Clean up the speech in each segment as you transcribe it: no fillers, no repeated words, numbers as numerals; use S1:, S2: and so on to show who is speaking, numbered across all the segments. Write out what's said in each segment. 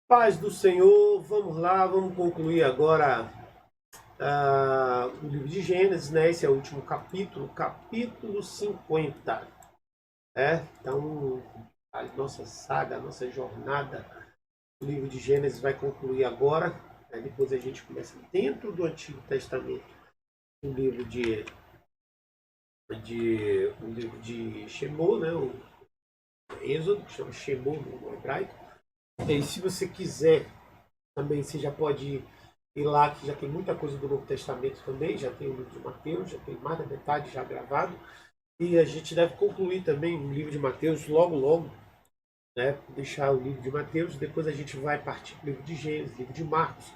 S1: Paz do Senhor, vamos lá, vamos concluir agora o livro de Gênesis, né? Esse é o último capítulo, capítulo 50. Então, a nossa saga, a nossa jornada, o livro de Gênesis vai concluir agora. Depois a gente começa dentro do Antigo Testamento, o livro de Shemot, né? O Êxodo, que chama Shemot no hebraico. E se você quiser, também você já pode ir lá, que já tem muita coisa do Novo Testamento também, já tem o livro de Mateus, já tem mais da metade já gravado. E a gente deve concluir também o livro de Mateus logo, logo, né? Deixar o livro de Mateus, depois a gente vai partir para o livro de Gênesis, livro de Marcos,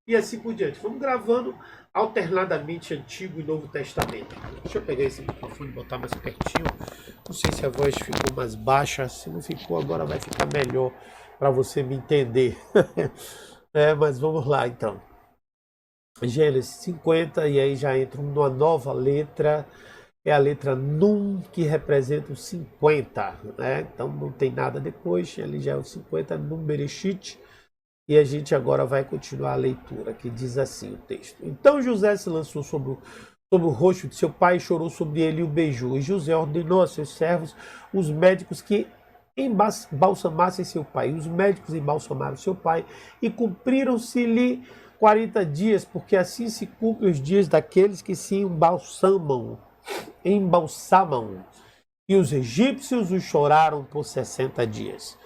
S1: e assim por diante. Vamos gravando alternadamente Antigo e Novo Testamento. Deixa eu pegar esse microfone e botar mais pertinho. Não sei se a voz ficou mais baixa, se não ficou agora vai ficar melhor para você me entender. Mas vamos lá então. Gênesis 50, e aí já entra uma nova letra, é a letra Nun, que representa o 50, né? Então não tem nada depois, ele já é o 50, Nun Bereshit, e a gente agora vai continuar a leitura, que diz assim o texto. Então José se lançou sobre o rosto de seu pai, chorou sobre ele e o beijou. E José ordenou a seus servos, os médicos, que embalsamassem seu pai. Os médicos embalsamaram seu pai e cumpriram-se-lhe 40 dias, porque assim se cumprem os dias daqueles que se embalsamam. E os egípcios os choraram por 60 dias.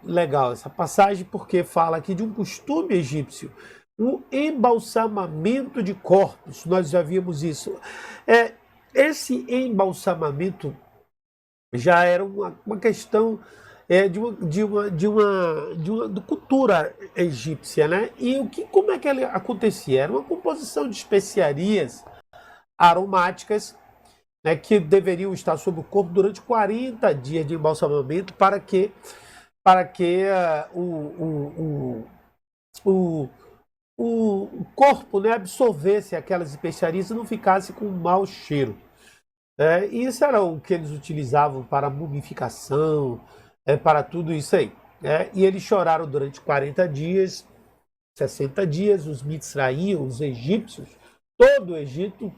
S1: Legal essa passagem, porque fala aqui de um costume egípcio, o embalsamamento de corpos. Nós já vimos isso. Esse embalsamamento já era uma questão de cultura egípcia, né? E como é que ele acontecia? Era uma composição de especiarias aromáticas, né, que deveriam estar sobre o corpo durante 40 dias de embalsamamento para que o corpo, né, absorvesse aquelas especiarias e não ficasse com um mau cheiro. E isso era o que eles utilizavam para mumificação, para tudo isso aí. E eles choraram durante 40 dias, 60 dias, os mitzraíam, os egípcios, todo o Egito,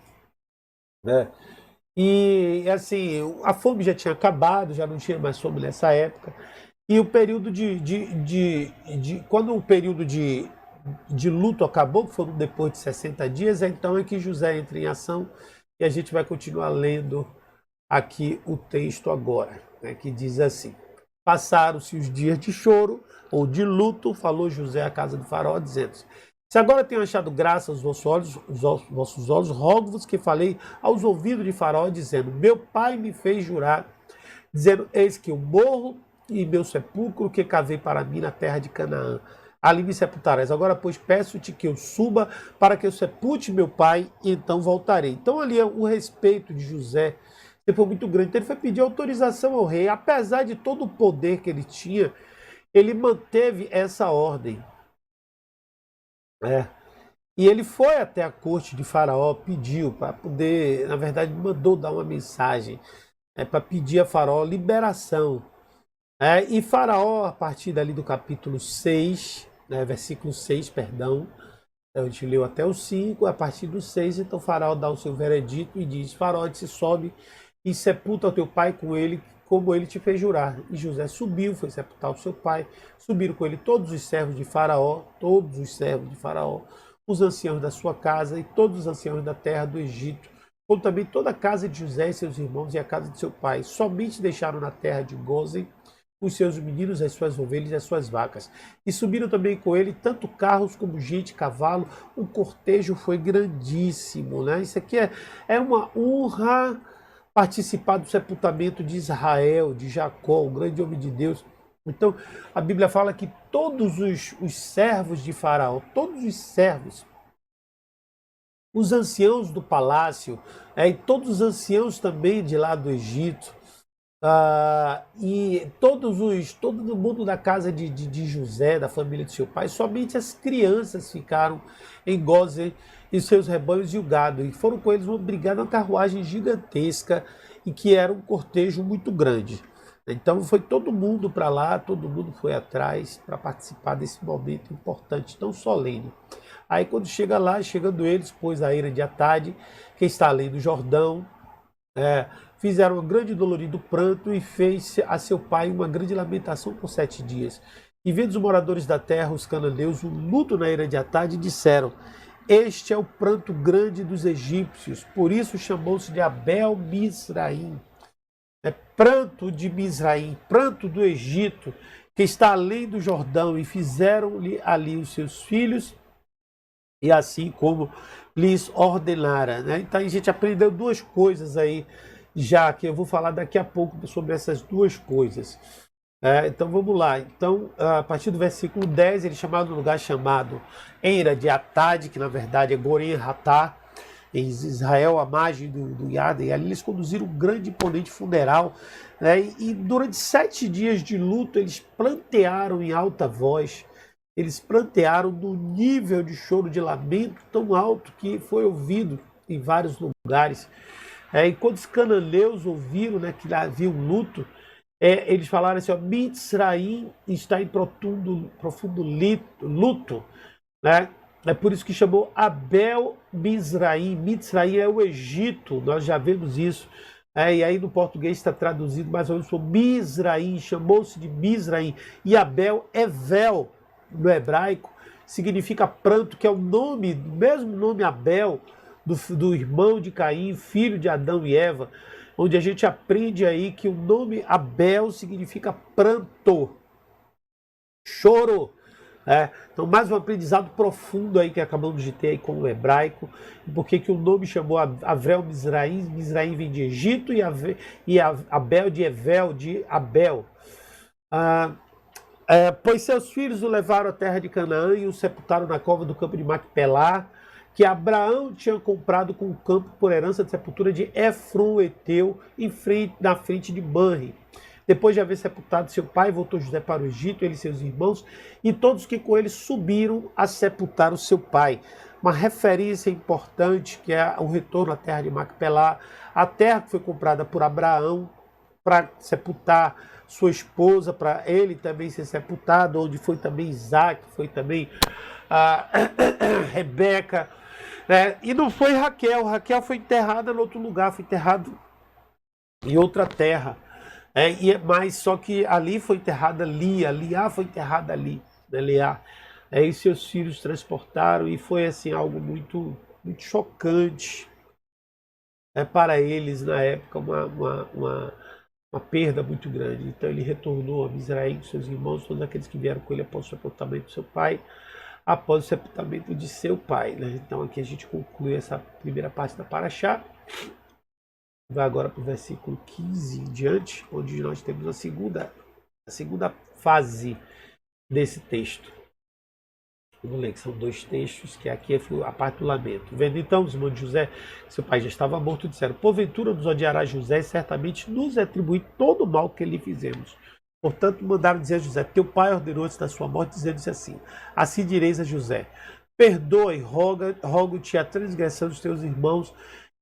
S1: né? E assim, a fome já tinha acabado, já não tinha mais fome nessa época. E o período quando o período de luto acabou, que foram depois de 60 dias, então é que José entra em ação, e a gente vai continuar lendo aqui o texto agora, né, que diz assim: passaram-se os dias de choro ou de luto, falou José à casa do faraó, dizendo: se agora tenho achado graça aos vossos olhos, rogo-vos que falei aos ouvidos de faraó, dizendo: meu pai me fez jurar, dizendo: eis que eu morro e meu sepulcro que cavei para mim na terra de Canaã. Ali me sepultarás. Agora, pois, peço-te que eu suba para que eu sepulte meu pai e então voltarei. Então, ali o respeito de José foi muito grande. Então, ele foi pedir autorização ao rei. Apesar de todo o poder que ele tinha, ele manteve essa ordem. E ele foi até a corte de Faraó, pediu para poder, na verdade, mandou dar uma mensagem para pedir a Faraó liberação. E Faraó, a partir dali do capítulo 6, versículo 6, perdão, a gente leu até o 5, a partir do 6, então Faraó dá o seu veredito e diz: Faraó, se sobe e sepulta o teu pai com ele, como ele te fez jurar. E José subiu, foi sepultar o seu pai, subiram com ele todos os servos de Faraó, os anciãos da sua casa e todos os anciãos da terra do Egito, como também toda a casa de José e seus irmãos e a casa de seu pai. Somente deixaram na terra de Gósen os seus meninos, as suas ovelhas e as suas vacas. E subiram também com ele tanto carros como gente, cavalo. O cortejo foi grandíssimo, né? Isso aqui é uma honra participar do sepultamento de Israel, de Jacó, o grande homem de Deus. Então, a Bíblia fala que todos os servos de Faraó, todos os servos, os anciãos do palácio, e todos os anciãos também de lá do Egito, e todo mundo da casa de José, da família de seu pai, somente as crianças ficaram em Gósen e seus rebanhos e o gado, e foram com eles uma brigada, uma carruagem gigantesca, e que era um cortejo muito grande. Então foi todo mundo para lá, todo mundo foi atrás para participar desse momento importante, tão solene. Aí quando chega lá, chegando eles, pôs a eira de Atade, que está além do Jordão, fizeram um grande dolorido pranto e fez a seu pai uma grande lamentação por 7 dias. E vendo os moradores da terra, os cananeus, o luto na eira de Atade, disseram: este é o pranto grande dos egípcios, por isso chamou-se de Abel Mizraim. É pranto de Mizraim, pranto do Egito, que está além do Jordão, e fizeram-lhe ali os seus filhos, e assim como lhes ordenara. Né? Então a gente aprendeu duas coisas aí, já que eu vou falar daqui a pouco sobre essas duas coisas. Então vamos lá. Então, a partir do versículo 10, ele chamava um lugar chamado Eira de Atade, que na verdade é Gorem Hatá, em Israel, à margem do Yarden. E ali eles conduziram um grande imponente funeral. Né? E durante 7 dias de luto, eles plantearam em alta voz. Eles plantearam no nível de choro, de lamento tão alto que foi ouvido em vários lugares. E quando os cananeus ouviram, né, que havia um luto, eles falaram assim: Mitzraim está em profundo luto. Né? É por isso que chamou Abel Mizraim. Mitzraim é o Egito, nós já vemos isso. E aí no português está traduzido mais ou menos por Mizraim, chamou-se de Mizraim. E Abel é Vel, no hebraico, significa pranto, que é o nome, o mesmo nome Abel, do irmão de Caim, filho de Adão e Eva, onde a gente aprende aí que o nome Abel significa pranto, choro. Então, mais um aprendizado profundo aí que acabamos de ter aí com o hebraico, porque que o nome chamou Avel Mizraim. Mizraim vem de Egito e Abel de Evel, de Abel. Pois seus filhos o levaram à terra de Canaã e o sepultaram na cova do campo de Macpelá, que Abraão tinha comprado com o campo por herança de sepultura de Efron Eteu, na frente de Manre. Depois de haver sepultado seu pai, voltou José para o Egito, ele e seus irmãos, e todos que com ele subiram a sepultar o seu pai. Uma referência importante, que é o retorno à terra de Macpelá, a terra que foi comprada por Abraão para sepultar sua esposa, para ele também ser sepultado, onde foi também Isaac, foi também Rebeca. E não foi Raquel. Raquel foi enterrada em outro lugar, foi enterrada em outra terra. Mas só que ali foi enterrada Lia foi enterrada ali, né, Lia. E seus filhos transportaram, e foi assim algo muito, muito chocante para eles na época, uma perda muito grande. Então ele retornou a Mizraim com seus irmãos, todos aqueles que vieram com ele após o sepultamento do seu pai, após o sepultamento de seu pai. Né? Então aqui a gente conclui essa primeira parte da Paraxá. Vai agora para o versículo 15 em diante, onde nós temos a segunda fase desse texto. Vamos ler que são 2 textos, que aqui é a parte do lamento. Vendo então os irmãos de José, seu pai já estava morto, disseram: porventura nos odiará José e certamente nos atribui todo o mal que lhe fizemos. Portanto, mandaram dizer a José: teu pai ordenou antes da sua morte, dizendo-se assim direis a José: perdoe, rogo-te a transgressão dos teus irmãos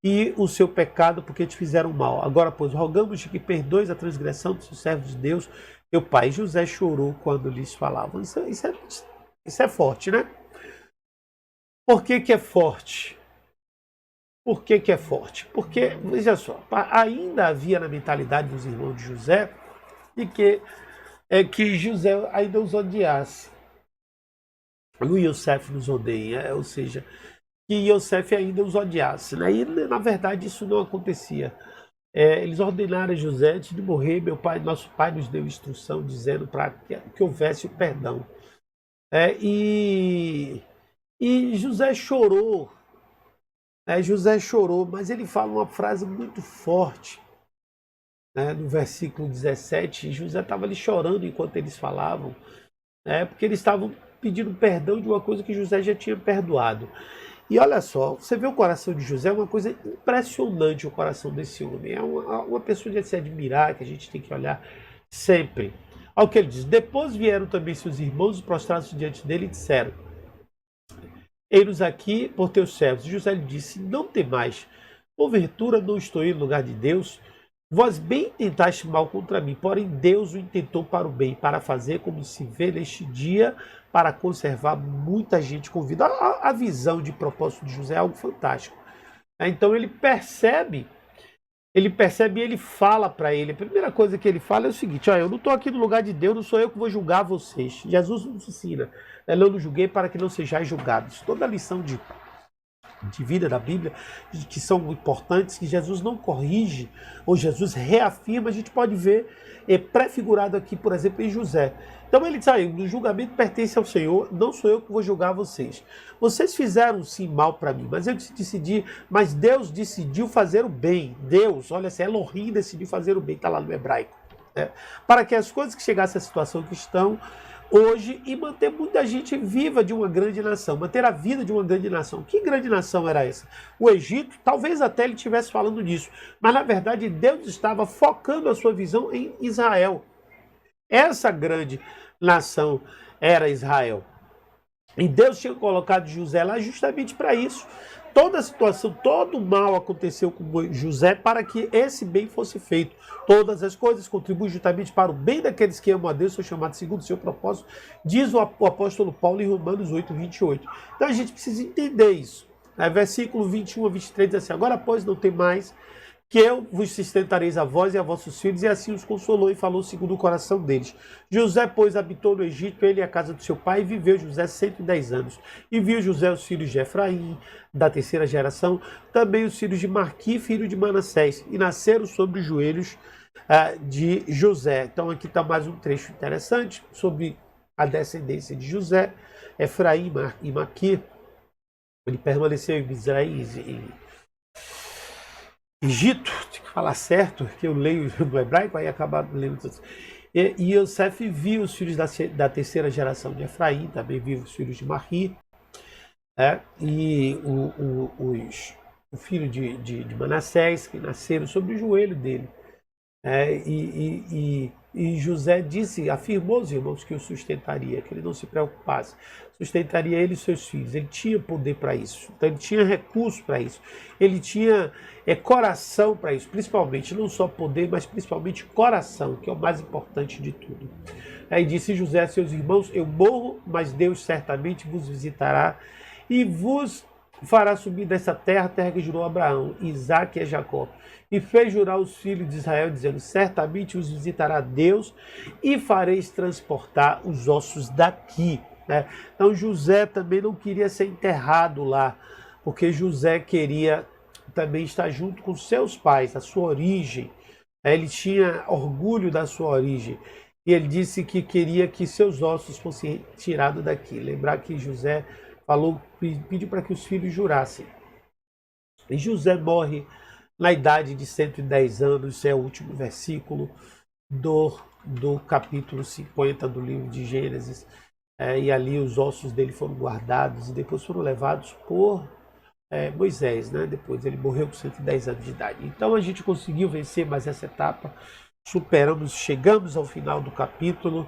S1: e o seu pecado, porque te fizeram mal. Agora, pois, rogamos-te que perdoes a transgressão dos servos de Deus, teu pai. E José chorou quando lhes falavam. Isso é forte, né? Por que é forte? Por que é forte? Porque, veja só, ainda havia na mentalidade dos irmãos de José de que José ainda os odiasse. O Yosef nos odeia, ou seja, que Yosef ainda os odiasse. Né? E, na verdade, isso não acontecia. Eles ordenaram a José, antes de morrer, nosso pai nos deu instrução, dizendo para que houvesse o perdão. E José chorou. José chorou, mas ele fala uma frase muito forte. No versículo 17, José estava ali chorando enquanto eles falavam, porque eles estavam pedindo perdão de uma coisa que José já tinha perdoado. E olha só, você vê o coração de José, é uma coisa impressionante o coração desse homem. É uma pessoa de se admirar, que a gente tem que olhar sempre. Olha o que ele diz: depois vieram também seus irmãos e prostraram-se diante dele e disseram: eis-nos aqui por teus servos. E José lhe disse: não temais, porventura não estou aí no lugar de Deus? Vós bem intentaste mal contra mim, porém Deus o intentou para o bem, para fazer como se vê neste dia, para conservar muita gente com vida. A visão de propósito de José é algo fantástico. Então ele percebe e ele fala para ele. A primeira coisa que ele fala é o seguinte: olha, eu não estou aqui no lugar de Deus, não sou eu que vou julgar vocês. Jesus nos ensina, eu não julguei para que não sejais julgados. Toda a lição de vida da Bíblia, que são importantes, que Jesus não corrige, ou Jesus reafirma, a gente pode ver prefigurado aqui, por exemplo, em José. Então ele diz aí, o julgamento pertence ao Senhor, não sou eu que vou julgar vocês. Vocês fizeram sim mal para mim, mas eu decidi, mas Deus decidiu fazer o bem. Deus, olha assim, Elohim decidiu fazer o bem, está lá no hebraico. Para que as coisas que chegassem à situação que estão hoje e manter muita gente viva de uma grande nação, manter a vida de uma grande nação. Que grande nação era essa? O Egito, talvez até ele estivesse falando disso, mas na verdade Deus estava focando a sua visão em Israel. Essa grande nação era Israel. E Deus tinha colocado José lá justamente para isso. Toda a situação, todo o mal aconteceu com José para que esse bem fosse feito. Todas as coisas contribuem justamente para o bem daqueles que amam a Deus, são chamados segundo o seu propósito, diz o apóstolo Paulo em Romanos 8, 28. Então a gente precisa entender isso. Versículo 21 a 23 diz assim: agora, pois, não tem mais que eu vos sustentareis a vós e a vossos filhos, e assim os consolou e falou segundo o coração deles. José, pois, habitou no Egito, ele e a casa do seu pai, e viveu José 110 anos. E viu José os filhos de Efraim, da terceira geração, também os filhos de Marqui, filho de Manassés, e nasceram sobre os joelhos de José. Então aqui está mais um trecho interessante sobre a descendência de José, Efraim e Marqui. Ele permaneceu em Israel, Egito, tem que falar certo, que eu leio no hebraico, aí acaba lendo tudo. E Yosef viu os filhos da terceira geração de Efraim, também viu os filhos de Marqui, e o filho de Manassés, que nasceram sobre o joelho dele. E José afirmou aos irmãos que o sustentaria, que ele não se preocupasse, sustentaria ele e seus filhos. Ele tinha poder para isso, então ele tinha recurso para isso, ele tinha coração para isso, principalmente, não só poder, mas principalmente coração, que é o mais importante de tudo. Aí disse José a seus irmãos: eu morro, mas Deus certamente vos visitará e vos fará subir dessa terra, terra que jurou a Abraão, Isaque e Jacó. E fez jurar os filhos de Israel, dizendo: certamente os visitará Deus e fareis transportar os ossos daqui. Então José também não queria ser enterrado lá, porque José queria também estar junto com seus pais, a sua origem. Ele tinha orgulho da sua origem. E ele disse que queria que seus ossos fossem tirados daqui. Lembrar que José pediu para que os filhos jurassem. E José morre na idade de 110 anos, é o último versículo do capítulo 50 do livro de Gênesis. E ali os ossos dele foram guardados e depois foram levados por Moisés. Depois ele morreu com 110 anos de idade. Então a gente conseguiu vencer mais essa etapa, superamos, chegamos ao final do capítulo.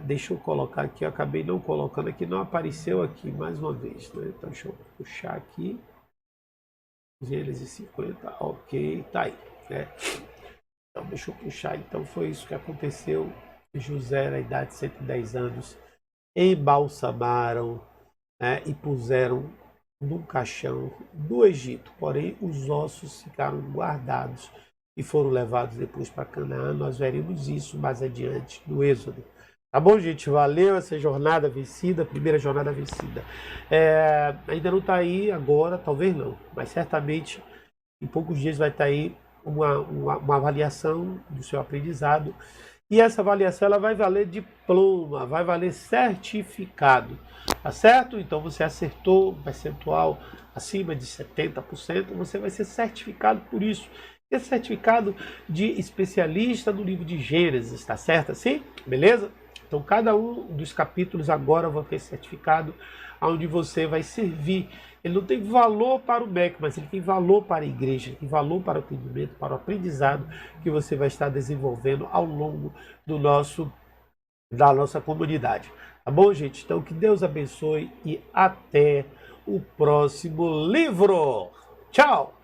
S1: Deixa eu colocar aqui, eu acabei não colocando aqui, não apareceu aqui mais uma vez. Então deixa eu puxar aqui. Gênesis 50, ok, tá aí. Então deixa eu puxar. Então foi isso que aconteceu. José, na idade de 110 anos, embalsamaram e puseram num caixão do Egito. Porém, os ossos ficaram guardados e foram levados depois para Canaã. Nós veremos isso mais adiante no Êxodo. Tá bom, gente? Valeu essa jornada vencida, primeira jornada vencida. Ainda não está aí agora, talvez não, mas certamente em poucos dias vai estar aí uma avaliação do seu aprendizado. E essa avaliação ela vai valer diploma, vai valer certificado. Tá certo? Então você acertou um percentual acima de 70%, você vai ser certificado por isso. Esse certificado de especialista no livro de Gênesis, tá certo assim? Beleza? Então, cada um dos capítulos agora vai ter certificado onde você vai servir. Ele não tem valor para o MEC, mas ele tem valor para a igreja, tem valor para o atendimento, para o aprendizado que você vai estar desenvolvendo ao longo da nossa comunidade. Tá bom, gente? Então, que Deus abençoe e até o próximo livro. Tchau!